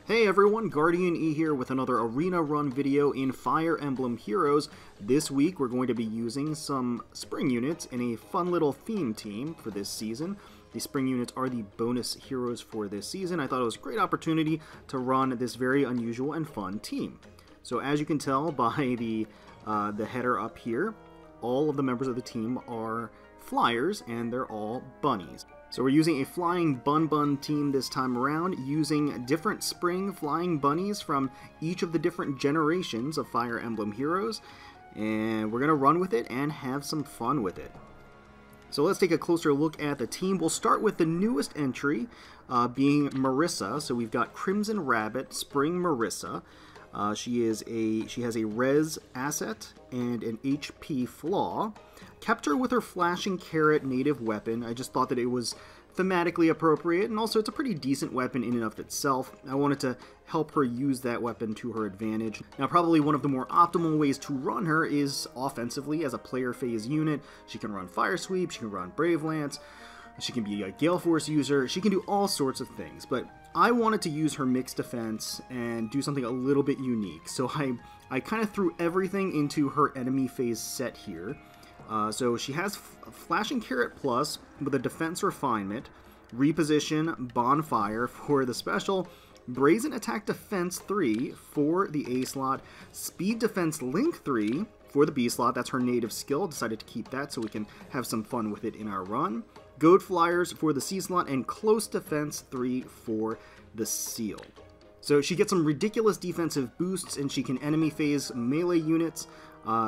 Hey everyone, GuardianE here with another arena run video in Fire Emblem Heroes. This week we're going to be using some spring units in a fun little theme team for this season. The spring units are the bonus heroes for this season. I thought it was a great opportunity to run this very unusual and fun team. So as you can tell by the header up here, all of the members of the team are flyers and they're all bunnies. So we're using a flying Bun-Bun team this time around, using different spring flying bunnies from each of the different generations of Fire Emblem Heroes, and we're going to run with it and have some fun with it. So let's take a closer look at the team. We'll start with the newest entry, being Marissa. So we've got Crimson Rabbit, Spring Marissa. She has a res asset and an HP flaw. Kept her with her flashing carrot native weapon. I just thought that it was thematically appropriate, and also it's a pretty decent weapon in and of itself. I wanted to help her use that weapon to her advantage. Now, probably one of the more optimal ways to run her is offensively as a player phase unit. She can run Fire Sweep, she can run Brave Lance, she can be a Gale Force user, she can do all sorts of things, but I wanted to use her mixed defense and do something a little bit unique. So I kind of threw everything into her enemy phase set here. So she has Flashing Carrot Plus with a Defense Refinement, Reposition, Bonfire for the special, Brazen Attack Defense 3 for the A slot, Speed Defense Link 3 for the B slot. That's her native skill. Decided to keep that so we can have some fun with it in our run. Goad Flyers for the C slot, and Close Defense 3 for the Seal. So she gets some ridiculous defensive boosts, and she can enemy phase melee units.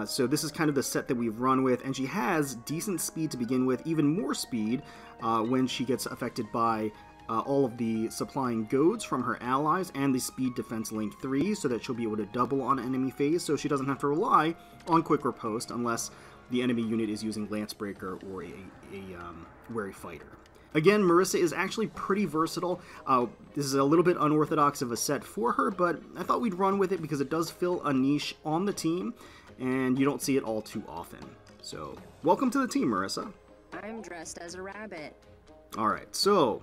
So this is kind of the set that we've run with, and she has decent speed to begin with, even more speed when she gets affected by all of the supplying goads from her allies and the Speed Defense Link 3, so that she'll be able to double on enemy phase, so she doesn't have to rely on Quick Riposte unless the enemy unit is using Lancebreaker or a Wary Fighter. Again, Marissa is actually pretty versatile. This is a little bit unorthodox of a set for her, but I thought we'd run with it because it does fill a niche on the team, and you don't see it all too often. So, welcome to the team, Marissa. I'm dressed as a rabbit. Alright, so,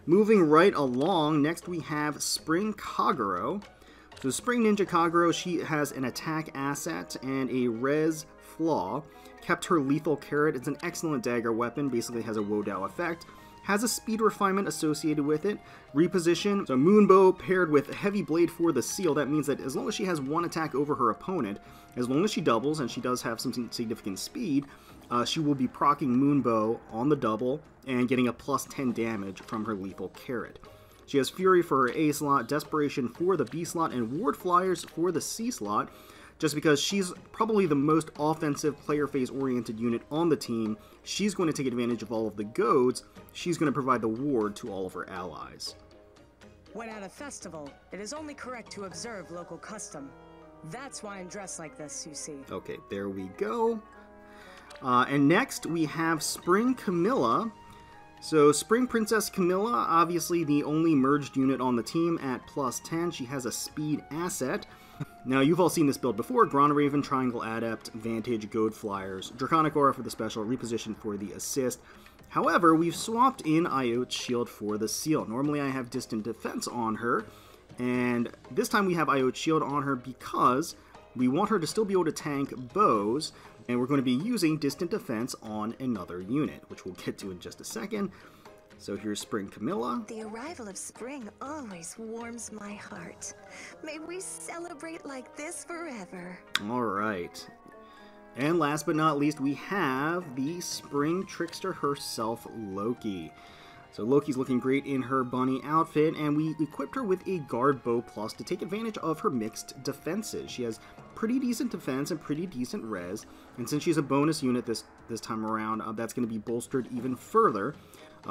moving right along, next we have Spring Kagero. So Spring Ninja Kagero, she has an attack asset and a res flaw. Kept her lethal carrot. It's an excellent dagger weapon, basically has a Wodao effect. Has a speed refinement associated with it. Reposition, so Moonbow paired with Heavy Blade for the Seal. That means that as long as she has one attack over her opponent, as long as she doubles, and she does have some significant speed, she will be proccing Moonbow on the double and getting a plus 10 damage from her lethal carrot. She has Fury for her A slot, Desperation for the B slot, and Ward Flyers for the C slot. Just because she's probably the most offensive player phase oriented unit on the team, she's going to take advantage of all of the goads. She's going to provide the ward to all of her allies. When at a festival, it is only correct to observe local custom. That's why I'm dressed like this, you see. Okay, there we go. And next we have Spring Camilla. So Spring Princess Camilla, obviously the only merged unit on the team at plus 10. She has a speed asset. Now, you've all seen this build before. Raven, Triangle Adept, Vantage, Goad Flyers, Draconic Aura for the special, Reposition for the assist. However, we've swapped in Iote's Shield for the Seal. Normally I have Distant Defense on her, and this time we have Iote's Shield on her because we want her to still be able to tank bows, and we're going to be using Distant Defense on another unit, which we'll get to in just a second. So here's Spring Camilla. The arrival of spring always warms my heart. May we celebrate like this forever. Alright. And last but not least, we have the Spring Trickster herself, Loki. So Loki's looking great in her bunny outfit, and we equipped her with a Guard Bow Plus to take advantage of her mixed defenses. She has pretty decent defense and pretty decent res, and since she's a bonus unit this time around, that's going to be bolstered even further.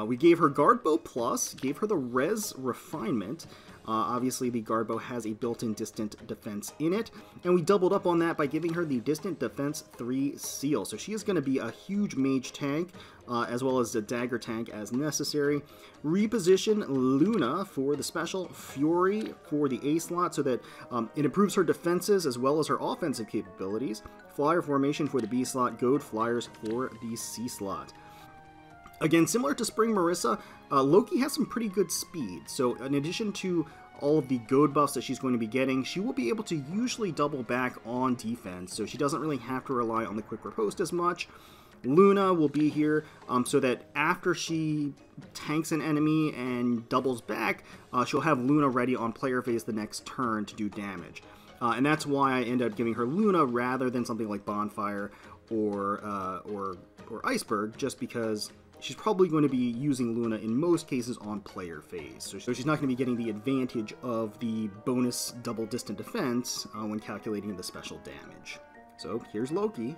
We gave her Guard Bow Plus, gave her the Res Refinement. Obviously, the Guard Bow has a built-in Distant Defense in it, and we doubled up on that by giving her the Distant Defense 3 Seal. So she is going to be a huge mage tank, as well as a dagger tank as necessary. Reposition Luna for the special, Fury for the A slot, so that it improves her defenses as well as her offensive capabilities. Flyer Formation for the B slot, Goad Flyers for the C slot. Again, similar to Spring Marissa, Loki has some pretty good speed. So in addition to all of the goad buffs that she's going to be getting, she will be able to usually double back on defense, so she doesn't really have to rely on the quick riposte as much. Luna will be here so that after she tanks an enemy and doubles back, she'll have Luna ready on player phase the next turn to do damage. And that's why I end up giving her Luna rather than something like Bonfire or Iceberg, just because she's probably going to be using Luna in most cases on player phase. So she's not going to be getting the advantage of the bonus double distant defense when calculating the special damage. So here's Loki.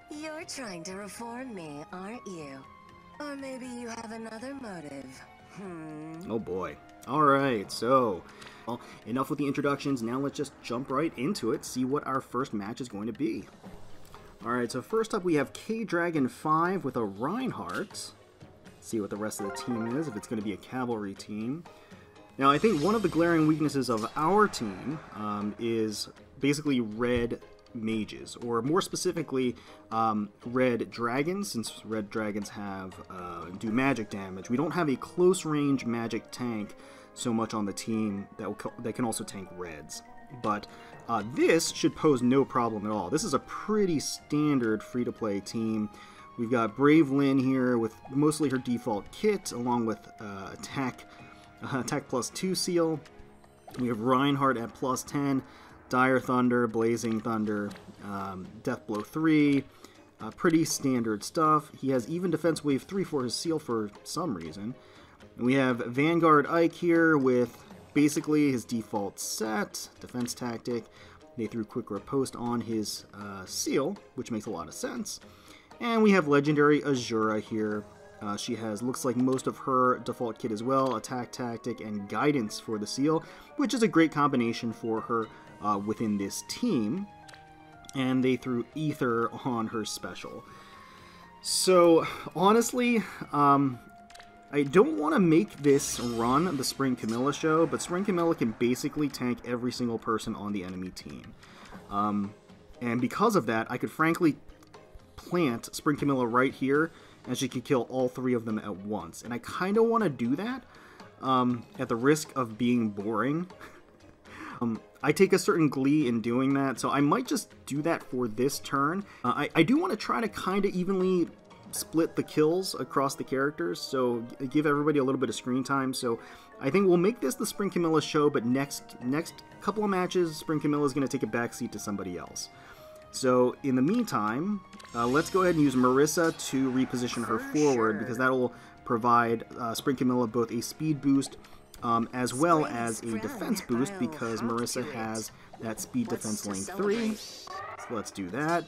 You're trying to reform me, aren't you? Or maybe you have another motive. Oh boy. Alright, so well, enough with the introductions. Now let's just jump right into it, see what our first match is going to be. Alright, so first up we have K-Dragon 5 with a Reinhardt. See what the rest of the team is, if it's going to be a cavalry team. Now I think one of the glaring weaknesses of our team is basically red mages, or more specifically red dragons, since red dragons have do magic damage. We don't have a close range magic tank so much on the team that can also tank reds, but this should pose no problem at all. This is a pretty standard free-to-play team. We've got Brave Lynn here with mostly her default kit, along with attack +2 seal. We have Reinhardt at +10, Dire Thunder, Blazing Thunder, Death Blow 3, pretty standard stuff. He has even Defense Wave 3 for his seal for some reason. And we have Vanguard Ike here with basically his default set, Defense Tactic. They threw Quick Riposte on his seal, which makes a lot of sense. And we have Legendary Azura here. She has, looks like most of her default kit as well, Attack Tactic and Guidance for the seal, which is a great combination for her within this team. And they threw Ether on her special. So, honestly, I don't want to make this run the Spring Camilla show, but Spring Camilla can basically tank every single person on the enemy team. And because of that, I could frankly plant Spring Camilla right here, and she could kill all three of them at once. And I kind of want to do that at the risk of being boring. I take a certain glee in doing that, so I might just do that for this turn. I do want to try to kind of evenly split the kills across the characters, so give everybody a little bit of screen time. So I think we'll make this the Spring Camilla show, but next couple of matches, Spring Camilla is going to take a backseat to somebody else. So in the meantime, let's go ahead and use Marissa to reposition her forward, because that will provide Spring Camilla both a speed boost as well as a defense boost, because Marissa has that speed defense lane 3. So let's do that.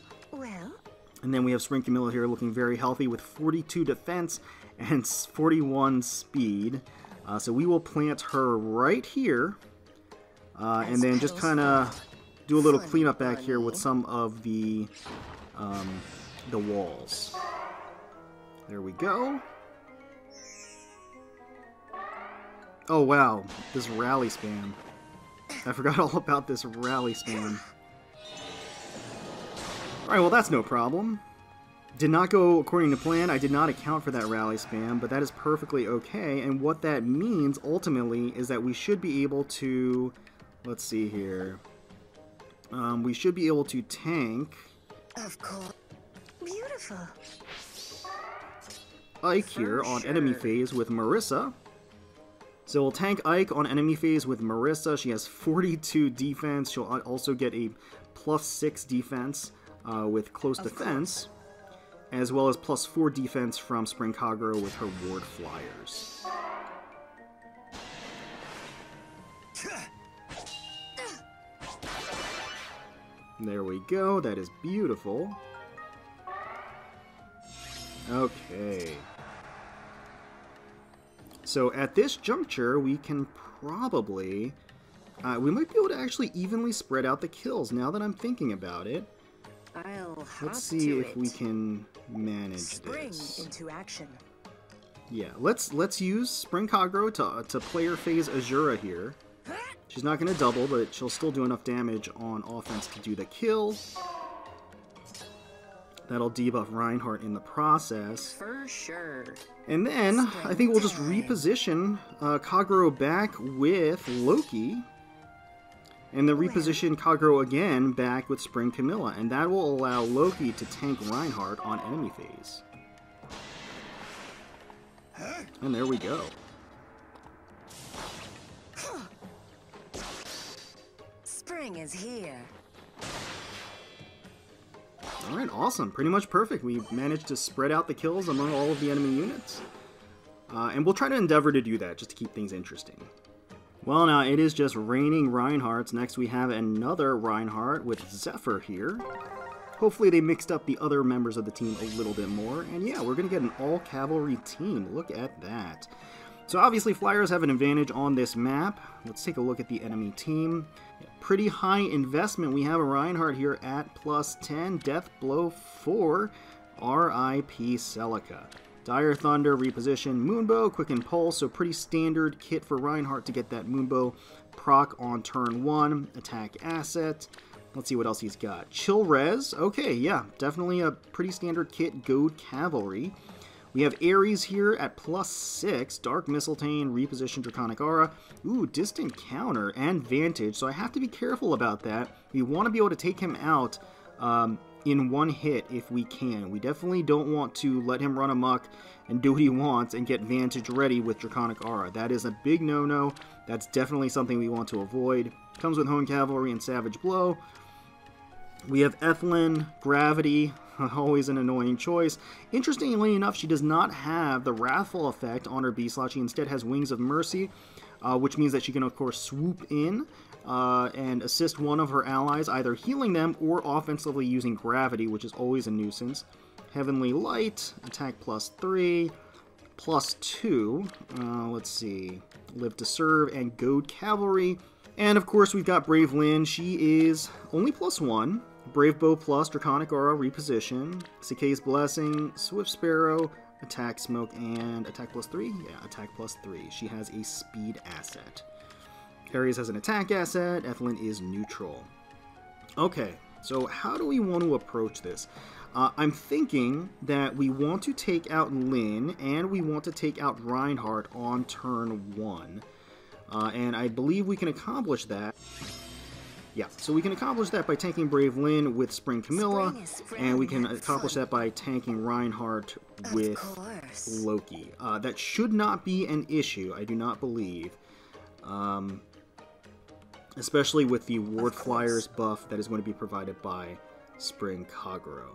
And then we have Spring Camilla here looking very healthy with 42 defense and 41 speed. So we will plant her right here, and then just kind of do a little cleanup back here with some of the walls. There we go. Oh wow, this rally spam. I forgot all about this rally spam. Alright, well that's no problem. Did not go according to plan. I did not account for that rally spam, but that is perfectly okay. And what that means, ultimately, is that we should be able to... Let's see here. We should be able to tank... Of course. Beautiful. Ike here on enemy phase with Marissa. So we'll tank Ike on enemy phase with Marissa. She has 42 defense. She'll also get a +6 defense with close defense, as well as +4 defense from Spring Kagero with her ward flyers. There we go. That is beautiful. Okay. So at this juncture, we can probably... we might be able to actually evenly spread out the kills, now that I'm thinking about it. Let's see if we can manage this. Into action. Yeah, let's use Spring Kagero to player phase Azura here. She's not going to double, but she'll still do enough damage on offense to do the kill. That'll debuff Reinhardt in the process. For sure. And then, I think we'll just reposition Kagero back with Loki. And then reposition Kagero again back with Spring Camilla. And that will allow Loki to tank Reinhardt on enemy phase. And there we go. Spring is here. Alright, awesome. Pretty much perfect. We managed to spread out the kills among all of the enemy units. And we'll try to endeavor to do that, just to keep things interesting. Well, now, it is just raining Reinhardts. Next, we have another Reinhardt with Zephyr here. Hopefully, they mixed up the other members of the team a little bit more. And yeah, we're going to get an all-cavalry team. Look at that. So obviously, Flyers have an advantage on this map. Let's take a look at the enemy team. Pretty high investment. We have a Reinhardt here at +10. Death Blow 4. R.I.P. Celica. Dire Thunder, reposition, Moonbow, Quicken Pulse. So pretty standard kit for Reinhardt to get that Moonbow proc on turn 1. Attack asset. Let's see what else he's got. Chill Res. Okay, yeah, definitely a pretty standard kit. Goad Cavalry. We have Ares here at +6, Dark Mistletoe, reposition Draconic Aura, ooh, Distant Counter, and Vantage, so I have to be careful about that. We want to be able to take him out in one hit if we can. We definitely don't want to let him run amok and do what he wants and get Vantage ready with Draconic Aura. That is a big no-no. That's definitely something we want to avoid. Comes with Hone Cavalry and Savage Blow. We have Ethlyn, Gravity, always an annoying choice. Interestingly enough, she does not have the Wrathful effect on her B slot. She instead has Wings of Mercy, which means that she can, of course, swoop in and assist one of her allies, either healing them or offensively using Gravity, which is always a nuisance. Heavenly Light, attack +3, +2. Let's see. Live to Serve and Goad Cavalry. And, of course, we've got Brave Lynn. She is only +1. Brave Bow plus Draconic Aura reposition, Cicay's Blessing, Swift Sparrow, Attack Smoke, and Attack +3? Yeah, Attack +3. She has a speed asset. Ares has an attack asset, Ethlyn is neutral. Okay, so how do we want to approach this? I'm thinking that we want to take out Lynn, and we want to take out Reinhardt on turn 1. And I believe we can accomplish that. Yeah, so we can accomplish that by tanking Brave Lynn with Spring Camilla, and we can accomplish that by tanking Reinhardt with Loki. That should not be an issue, I do not believe. Especially with the Ward Flyers buff that is going to be provided by Spring Kagero.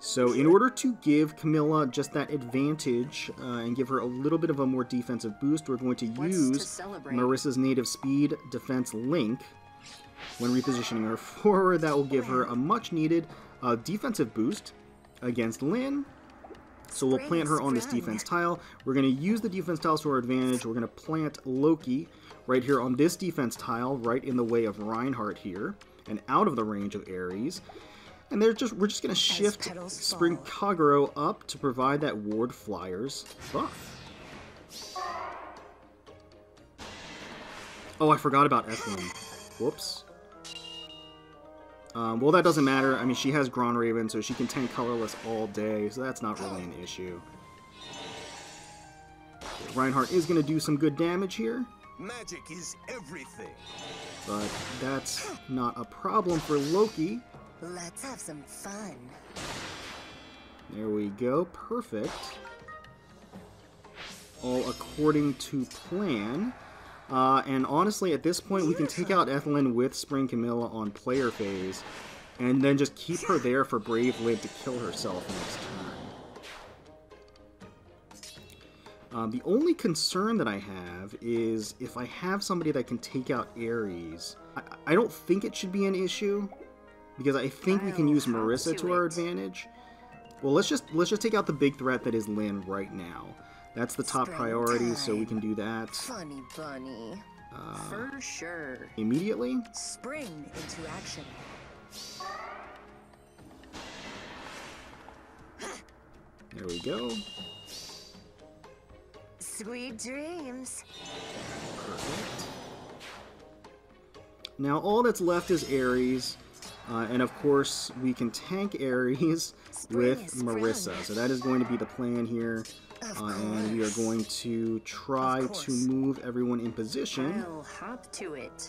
So in order to give Camilla just that advantage and give her a little bit of a more defensive boost, we're going to use Marissa's Native Speed Defense Link. When repositioning her forward, that will give her a much-needed defensive boost against Lynn. So we'll plant her on this defense tile. We're going to use the defense tiles to our advantage. We're going to plant Loki right here on this defense tile, right in the way of Reinhardt here, and out of the range of Ares. And we're just going to shift Spring Kagero up to provide that Ward Flyers buff. Oh, I forgot about Ethlyn. Whoops. Well, that doesn't matter. I mean, she has Gron Raven, so she can tank colorless all day, so that's not really an issue. Reinhardt is going to do some good damage here. Magic is everything. But that's not a problem for Loki. Let's have some fun. There we go. Perfect. All according to plan. And honestly, at this point, we can take out Ethlyn with Spring Camilla on player phase, and then just keep her there for Brave Lynn to kill herself next turn. The only concern that I have is if I have somebody that can take out Ares, I don't think it should be an issue, because I think we can use Marissa to our advantage. Well, let's just take out the big threat that is Lynn right now. That's the top priority, so we can do that. Funny bunny. For sure. Immediately. Spring into action. There we go. Sweet dreams. Perfect. Now all that's left is Ares. And of course, we can tank Ares with Marissa. So that is going to be the plan here. And we are going to try to move everyone in position I'll hop to it.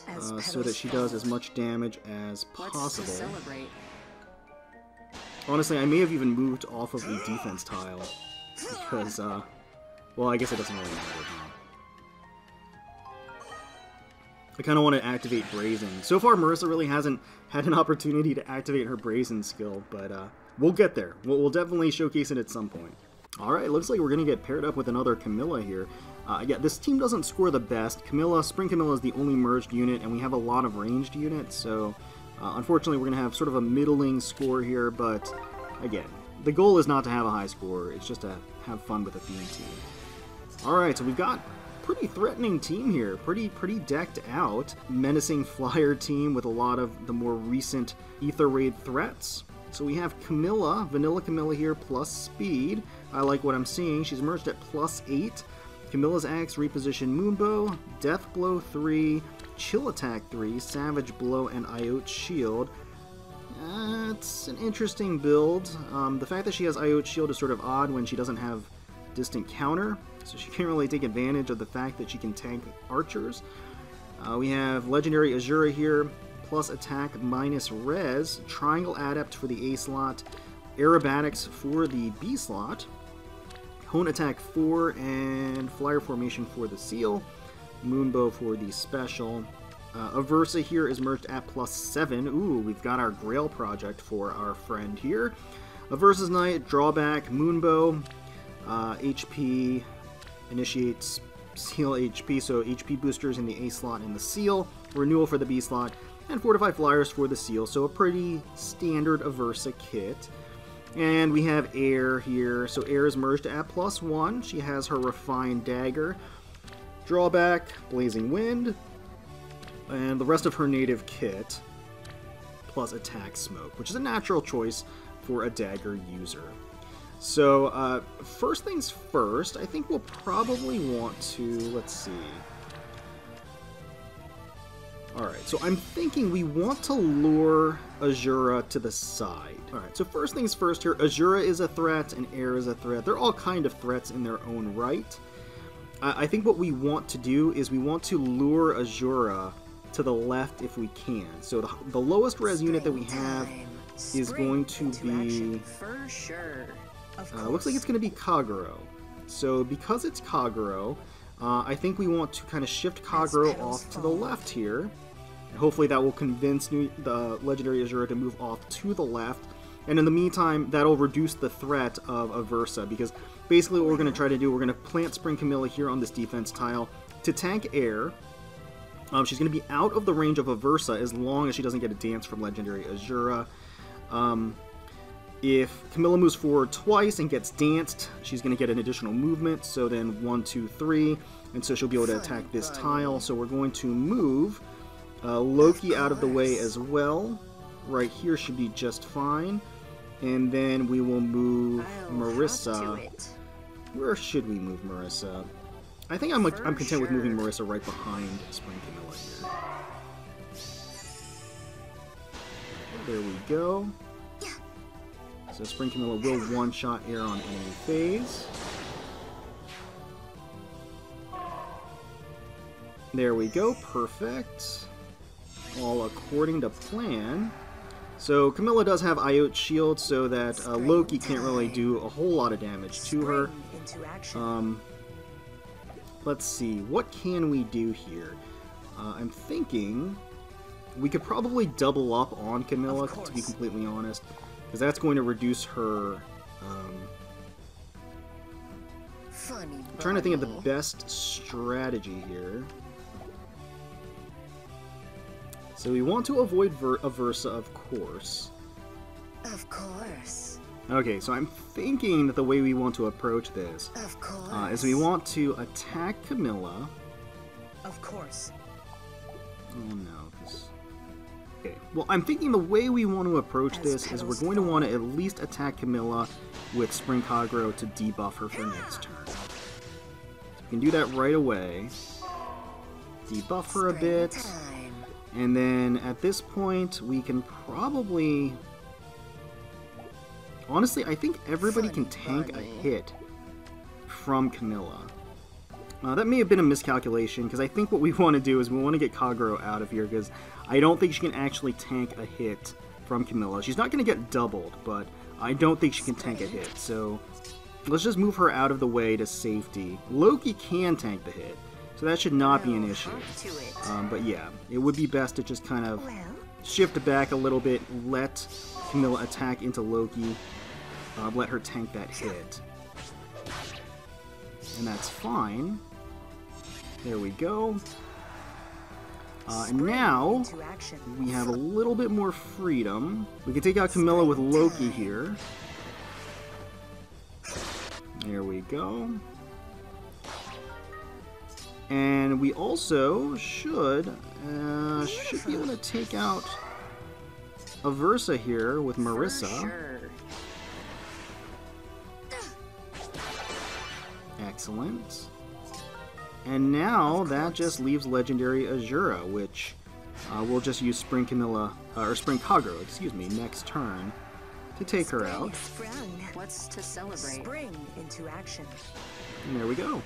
so that she does as much damage as possible. Celebrate. Honestly, I may have even moved off of the defense tile because, well, I guess it doesn't really matter. I kind of want to activate Brazen. So far, Marissa really hasn't had an opportunity to activate her Brazen skill, but we'll get there. We'll definitely showcase it at some point. Alright, looks like we're going to get paired up with another Camilla here. Yeah, this team doesn't score the best. Spring Camilla is the only merged unit, and we have a lot of ranged units, so unfortunately we're going to have sort of a middling score here, but again, the goal is not to have a high score, it's just to have fun with a theme team. Alright, so we've got pretty threatening team here, pretty decked out. Menacing flyer team with a lot of the more recent Ether Raid threats. So we have Camilla, Vanilla Camilla here, plus speed. I like what I'm seeing. She's merged at +8. Camilla's Axe, Reposition Moonbow, Death Blow 3, Chill Attack 3, Savage Blow, and Iote Shield. It's an interesting build. The fact that she has Iote Shield is sort of odd when she doesn't have Distant Counter, so she can't really take advantage of the fact that she can tank archers. We have Legendary Azura here, plus attack minus res, Triangle Adept for the A slot, Aerobatics for the B slot, Hone Attack 4, and Flyer Formation for the Seal, Moonbow for the special. Aversa here is merged at +7. Ooh, we've got our Grail project for our friend here. Aversa's Knight, Drawback, Moonbow, HP, initiates Seal HP, so HP boosters in the A slot and the Seal, Renewal for the B slot, and Fortify Flyers for the Seal, so a pretty standard Aversa kit. And we have Air here, so Air is merged at +1. She has her Refined Dagger, Drawback, Blazing Wind, and the rest of her native kit, plus Attack Smoke, which is a natural choice for a dagger user. So, first things first, I think we'll probably want to, let's see. Alright, so I'm thinking we want to lure Azura to the side. Alright, so first things first here, Azura is a threat and Air is a threat. They're all kind of threats in their own right. I think what we want to do is we want to lure Azura to the left if we can. So the lowest res unit that we have is going to be... For sure. looks like it's going to be Kagero. So because it's Kagero, I think we want to kind of shift Kagero off to the left here. And hopefully that will convince the Legendary Azura to move off to the left. And in the meantime, that'll reduce the threat of Aversa, because basically what we're going to try to do, we're going to plant Spring Camilla here on this defense tile to tank Air. She's going to be out of the range of Aversa as long as she doesn't get a dance from Legendary Azura. If Camilla moves forward twice and gets danced, she's going to get an additional movement, so then 1, 2, 3, and so she'll be able to attack this tile. So we're going to move Loki out of the way as well. Right here should be just fine. And then we will move Marissa. Where should we move Marissa? I think I'm content with moving Marissa right behind Spring Camilla here. There we go. So Spring Camilla will one-shot Air on enemy phase. There we go, perfect. All according to plan. So Camilla does have Iote Shield, so that Loki can't really do a whole lot of damage to her. Let's see, what can we do here? I'm thinking we could probably double up on Camilla, to be completely honest, because that's going to reduce her... I'm trying to think of the best strategy here. So we want to avoid Aversa, of course. Of course. Okay, so I'm thinking that the way we want to approach this is we want to attack Camilla. Of course. Oh no. Okay, well, I'm thinking the way we want to approach this is we're going to want to at least attack Camilla with Spring Kagero to debuff her for next turn. So we can do that right away. Debuff her a bit. And then at this point, we can probably... Honestly, I think everybody can tank a hit from Camilla. That may have been a miscalculation, because I think what we want to do is we want to get Kagero out of here, because I don't think she can actually tank a hit from Camilla. She's not going to get doubled, but I don't think she can tank a hit, so let's just move her out of the way to safety. Loki can tank the hit, so that should not be an issue. But yeah, it would be best to just kind of shift back a little bit, let Camilla attack into Loki, let her tank that hit. And that's fine. There we go. And now, we have a little bit more freedom. We can take out Camilla with Loki here. There we go. And we also should be able to take out Aversa here with Marissa. Excellent. And now that just leaves Legendary Azura, which we'll just use Spring Camilla, or Spring Kagero, excuse me, next turn to take her out. What's to celebrate? Spring into action. And there we go.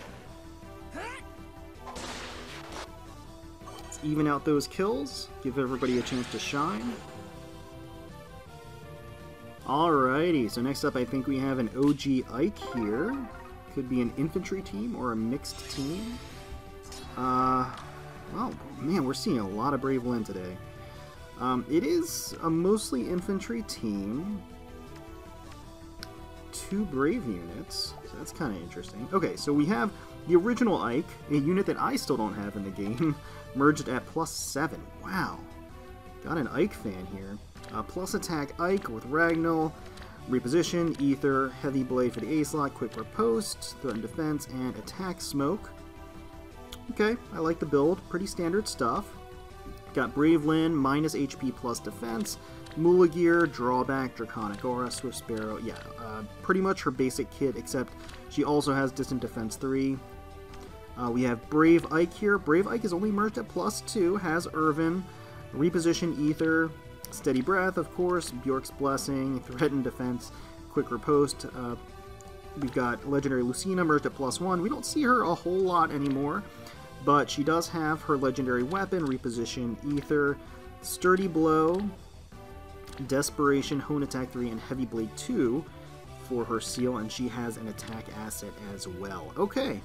Let's even out those kills, give everybody a chance to shine. Alrighty, so next up I think we have an OG Ike here. Could be an infantry team or a mixed team. Well, man, we're seeing a lot of Brave Lyn today. It is a mostly infantry team. 2 Brave units, so that's kind of interesting. Okay, so we have the original Ike, a unit that I still don't have in the game, merged at +7. Wow. Got an Ike fan here. Plus attack Ike with Ragnall. Reposition, Ether, Heavy Blade for the A-slot, Quick Riposte, Threat and Defense, and Attack Smoke. Okay, I like the build. Pretty standard stuff. Got Brave Lyn, minus HP plus defense, Mula Gear, Drawback, Draconic Aura, Swift Sparrow. Yeah, pretty much her basic kit, except she also has Distant Defense 3. We have Brave Ike here. Brave Ike is only merged at +2, has Irvin, Reposition, Ether, Steady Breath, of course, Bjork's Blessing, Threat and Defense, Quick Riposte. We've got Legendary Lucina merged at +1. We don't see her a whole lot anymore, but she does have her Legendary Weapon, Reposition, Ether, Sturdy Blow, Desperation, Hone Attack 3, and Heavy Blade 2 for her seal, and she has an attack asset as well. Okay.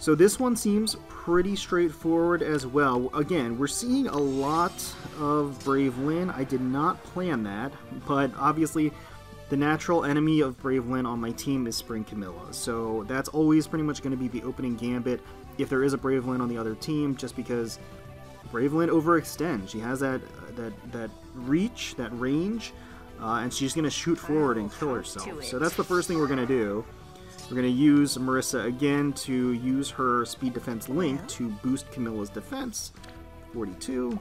So this one seems pretty straightforward as well. Again, we're seeing a lot of Brave Lyn. I did not plan that, but obviously the natural enemy of Brave Lyn on my team is Spring Camilla. So that's always pretty much going to be the opening gambit if there is a Brave Lyn on the other team, just because Brave Lyn overextends. She has that reach, that range, and she's going to shoot forward and kill herself. So that's the first thing we're going to do. We're going to use Marissa again to use her Speed Defense Link to boost Camilla's defense, 42,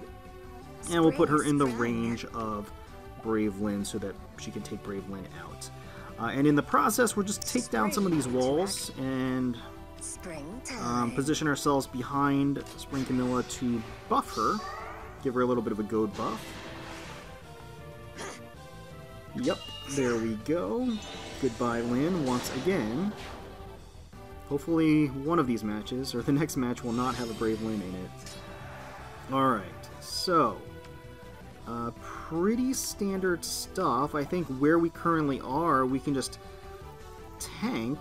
and we'll put her in the range of Brave Lyn so that she can take Brave Lyn out. And in the process, we'll just take down some of these walls and position ourselves behind Spring Camilla to buff her, give her a little bit of a goad buff. Yep, there we go. Goodbye, Lyn, once again. Hopefully one of these matches, or the next match, will not have a Brave Lyn in it. Alright, so pretty standard stuff. I think where we currently are, we can just tank.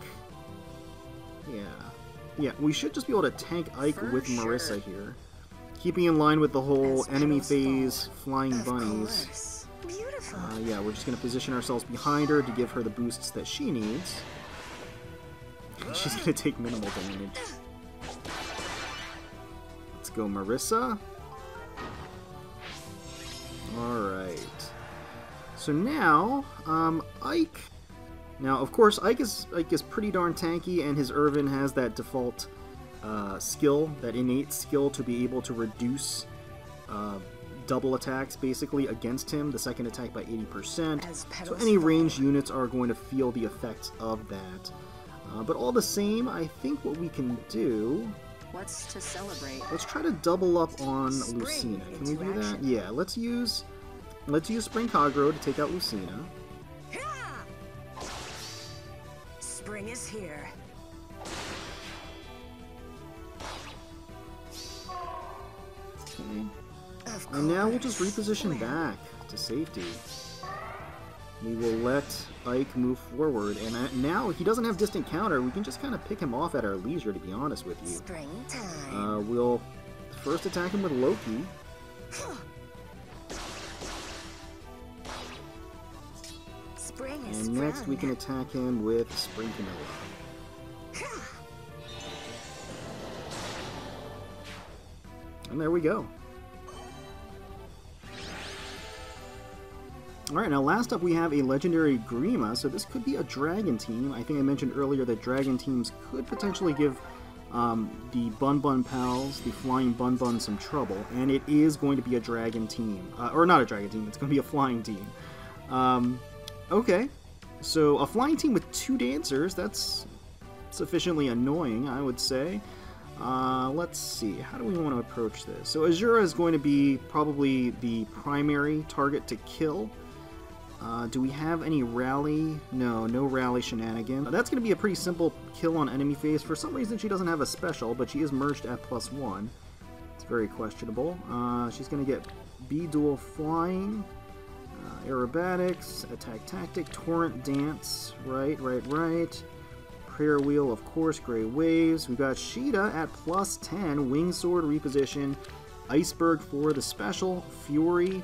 Yeah, we should just be able to tank Ike with Marissa here. Keeping in line with the whole enemy phase, flying bunnies. Yeah, we're just going to position ourselves behind her to give her the boosts that she needs. She's going to take minimal damage. Let's go Marissa. Alright. So now, Ike. Now, of course, Ike is pretty darn tanky, and his Irvin has that default skill, that innate skill to be able to reduce double attacks, basically, against him, the second attack by 80%. So any ranged units are going to feel the effects of that. But all the same, I think what we can do What's to celebrate? Let's try to double up on Spring Lucina. Can we into do that? action. Yeah, let's use Spring Kagero to take out Lucina. Spring is here. Okay. Of And now we'll just course. reposition back to safety. We will let Ike move forward, and now he doesn't have distant counter. We can just kind of pick him off at our leisure, to be honest with you. Springtime. We'll first attack him with Loki. Spring is And next we can sprung. attack him with Spring Camilla. And there we go. Alright, now last up we have a legendary Grima, so this could be a dragon team. I think I mentioned earlier that dragon teams could potentially give the Bun-Bun pals, the flying Bun-Bun, some trouble. And it is going to be a dragon team. Or not a dragon team, it's going to be a flying team. Okay, so a flying team with 2 dancers, that's sufficiently annoying, I would say. Let's see, how do we want to approach this? So Azura is going to be probably the primary target to kill. Do we have any rally? No, no rally shenanigans. That's going to be a pretty simple kill on enemy phase. For some reason she doesn't have a special, but she is merged at +1. It's very questionable. She's going to get B-dual flying, aerobatics, attack tactic, torrent dance, right. Prayer wheel, of course, gray waves. We've got Sheeta at +10, wing sword reposition, iceberg for the special, fury,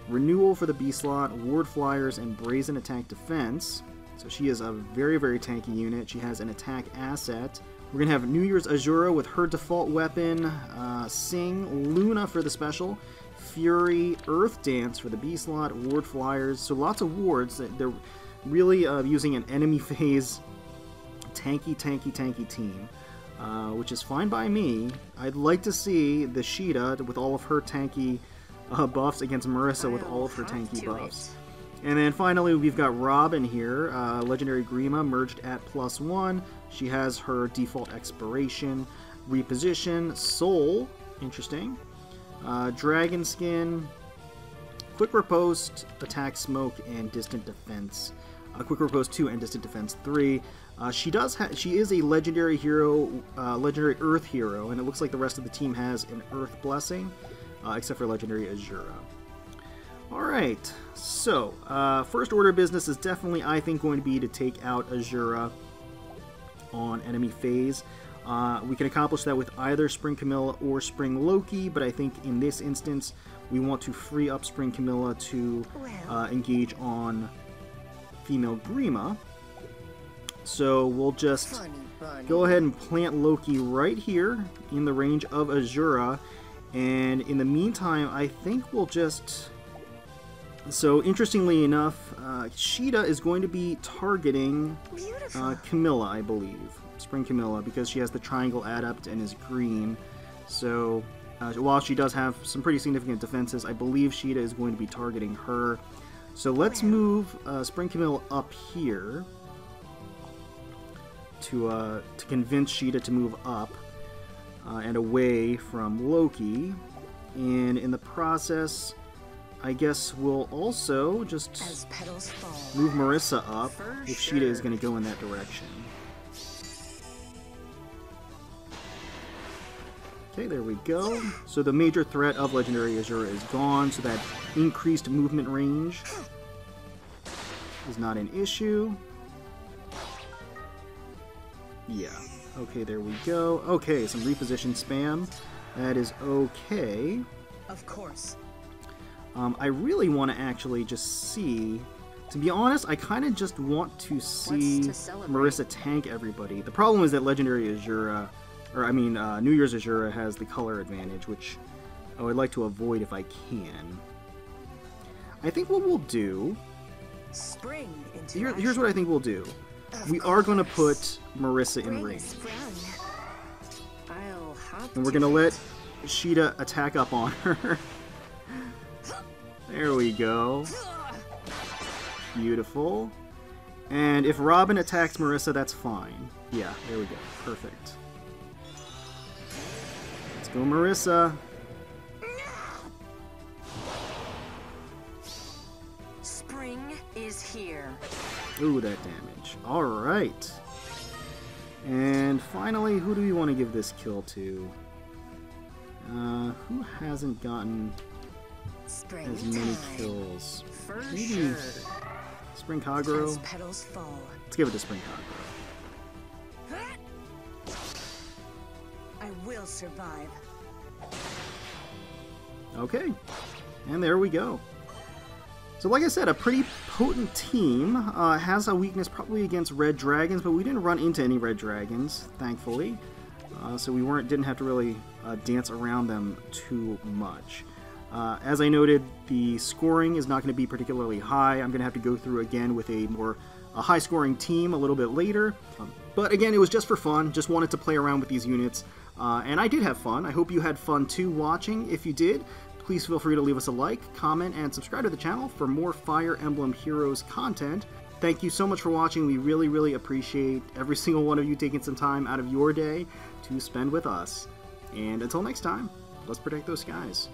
renewal for the B slot, ward flyers, and brazen attack defense. So she is a very, very tanky unit. She has an attack asset. We're going to have New Year's Azura with her default weapon, Sing, Luna for the special, Fury, Earth Dance for the B slot, ward flyers. So lots of wards. They're really using an enemy phase tanky team, which is fine by me. I'd like to see the Sheeta with all of her tanky buffs against Marissa with all of her tanky buffs. And then finally we've got Robin here, legendary Grima, merged at +1. She has her default expiration, reposition, soul, interesting, dragon skin, quick riposte, attack smoke, and distant defense. Quick riposte 2 and distant defense 3. She is a legendary hero, legendary Earth hero, and it looks like the rest of the team has an Earth blessing, except for legendary Azura. Alright, so first order of business is definitely, I think, going to be to take out Azura on enemy phase. We can accomplish that with either Spring Camilla or Spring Loki, but I think in this instance we want to free up Spring Camilla to engage on female Grima. So we'll just go ahead and plant Loki right here in the range of Azura, and in the meantime I think we'll just... So interestingly enough, Sheeta is going to be targeting Camilla, I believe. Spring Camilla, because she has the triangle adept and is green. So while she does have some pretty significant defenses, I believe Sheeta is going to be targeting her. So let's move Spring Camilla up here to convince Sheeta to move up and away from Loki. And in the process, I guess we'll also just move Marissa up if Sheeta is going to go in that direction. Okay, there we go. So the major threat of Legendary Azura is gone, so that increased movement range is not an issue. Yeah. Okay, there we go. Okay, some reposition spam. That is okay. Of course. I really want to actually just see... To be honest, I kind of just want to see Marissa tank everybody. The problem is that Legendary Azura... Or, I mean, New Year's Azura has the color advantage, which I would like to avoid if I can. I think what we'll do... Here's what I think we'll do. We are going to put Marissa in range. And we're going to let Sheeta attack up on her. There we go. Beautiful. And if Robin attacks Marissa, that's fine. Yeah, there we go. Perfect. go, Marissa. Spring is here. Ooh, that damage. Alright. And finally, who do we want to give this kill to? Who hasn't gotten as many kills? For Maybe sure. Spring Kagero? As petals fall. Let's give it to Spring Kagero. I will survive. Okay. And there we go. So like I said, a pretty potent team. Has a weakness probably against red dragons, but we didn't run into any red dragons, thankfully. So we didn't have to really dance around them too much. As I noted, the scoring is not going to be particularly high. I'm going to have to go through again with a high-scoring team a little bit later. But again, it was just for fun. Just wanted to play around with these units. And I did have fun. I hope you had fun too watching. If you did, please feel free to leave us a like, comment, and subscribe to the channel for more Fire Emblem Heroes content. Thank you so much for watching. We really, really appreciate every single one of you taking some time out of your day to spend with us. And until next time, let's protect those skies.